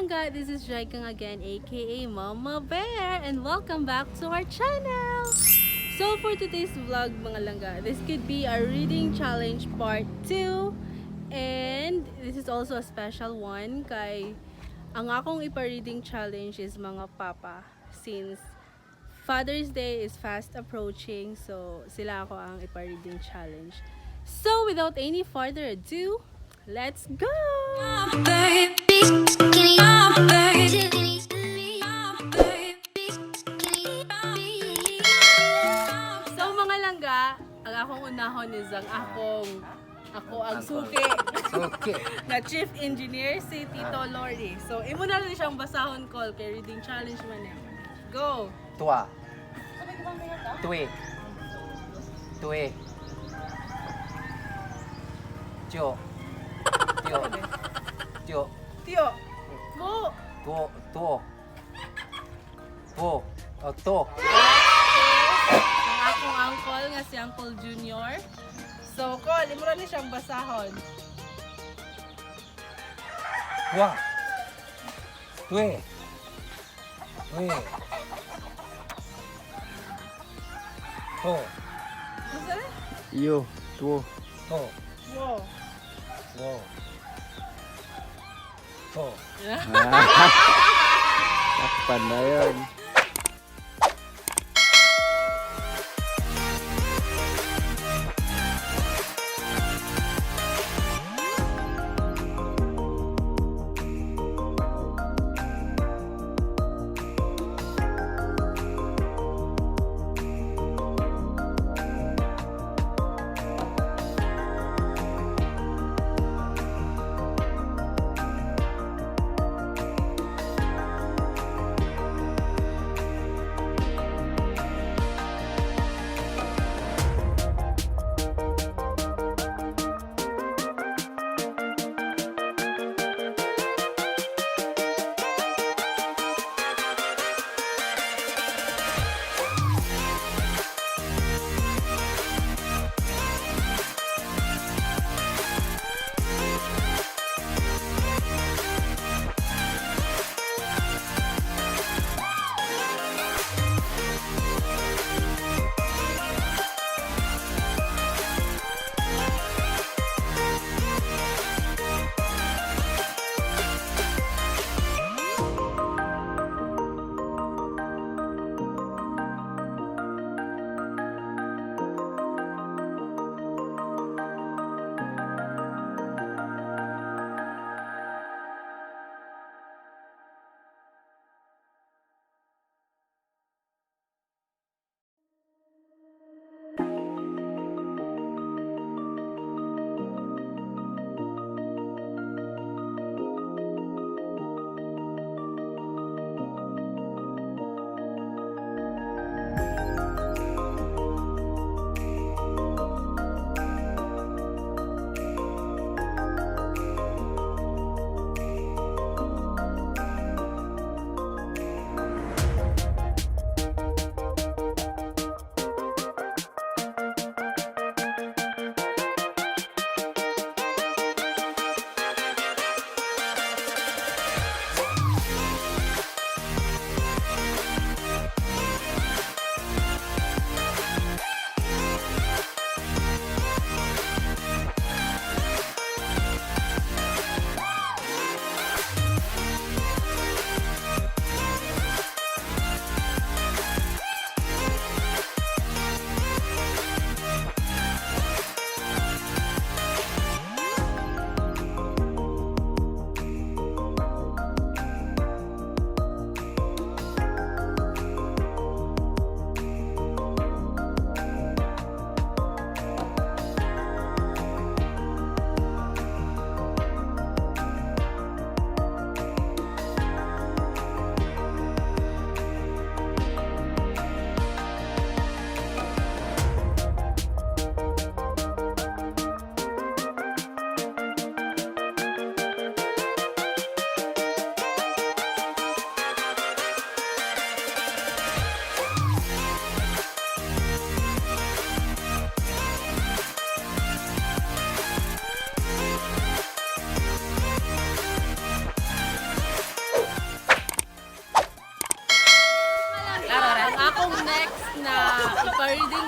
Langga, this is Jaikang again, aka Mama Bear, and welcome back to our channel! So for today's vlog mga Langga, this could be our reading challenge part 2, and this is also a special one kay ang akong ipa-reading challenge is mga papa, since Father's Day is fast approaching, so sila ako ang ipa-reading challenge. So without any further ado, let's go! So mga Langga, ang akong unahon is ako ang suki. Na Chief Engineer si Tito Lori. So imo na rin siyang basahon call kay reading challenge man eh. Go! Tua. Tue. Tue. Tio. Tio. Tio. Tio! Go! Tuo. Tuo. Tuo. Oh, to. Ang akong uncle nga si Uncle Junior. So, call, imo na rin siyang basahon. Tua. Tue. Tue. To. Masa na? Iyo, tuo. To. Wow. Wow. To. Takpan na yun.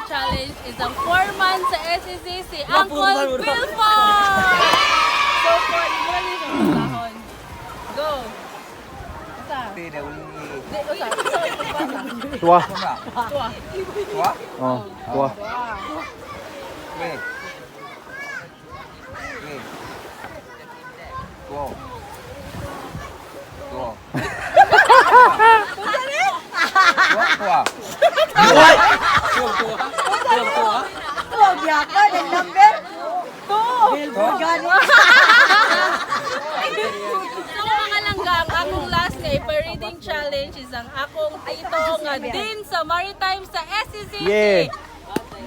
challenge is ang foreman sa SCCC, Uncle Pilfon! So, for muna niyo siya masahon. Go! Usa. TWE. Di, usa. Usa, pagbasa. Tua. Una. Tua. Tua. Oh, tua. Twe. Twe. Tuo. Tuo. Tua. Tua. Tua. Tua. Oh, biaka, ng number. So mga langgang, akong last na ipa-reading challenge is ang akong tito nga din sa maritime sa SCCC. Yeah.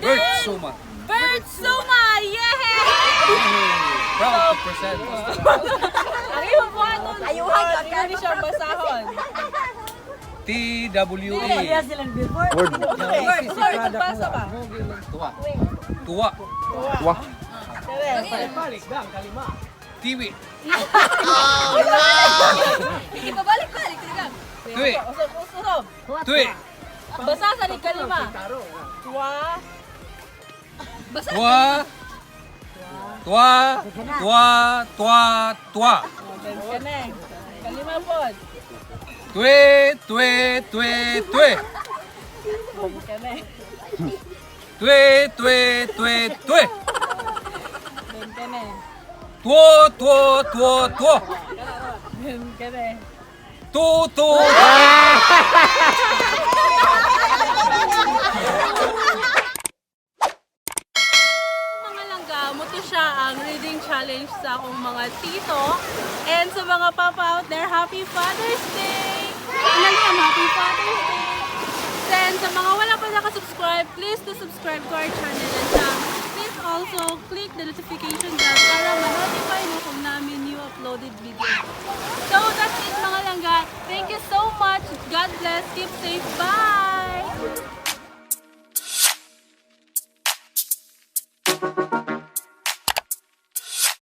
Bert Suma. Bert Suma! Yeah! Proud to present. Ang iyong buhaton. Ayuhan ka, Hindi mo siya basahon. TWE. Silang before. Word. Bert, sorry, pagbasa ba? Tua. Tua. Tua. Tiwi. Sige, pabalik-balik. Twe. Usap. Twe. Basa sa ni kalima. Tua. Basa. Tua. Tua. Tua. Tua. Tua. Kaneng. Kalima po. Twe. Twe. Twe. Twe. Kaneng. Twe. Twe. Twe. Twe. Kaneng. Tuo. Tuo. Tuo. Tuo. Kaneng. Tu. Tu. Mga langga, muto siya ang reading challenge sa akong mga tito. And sa mga papa out there, Happy Father's Day! Inalim, Happy Father's Day! Then sa mga wala pa nakasubscribe, please to subscribe to our channel. And please also click the notification bell para ma-notify mo kung namin new uploaded video. So that's it mga langga. Thank you so much. God bless. Keep safe. Bye!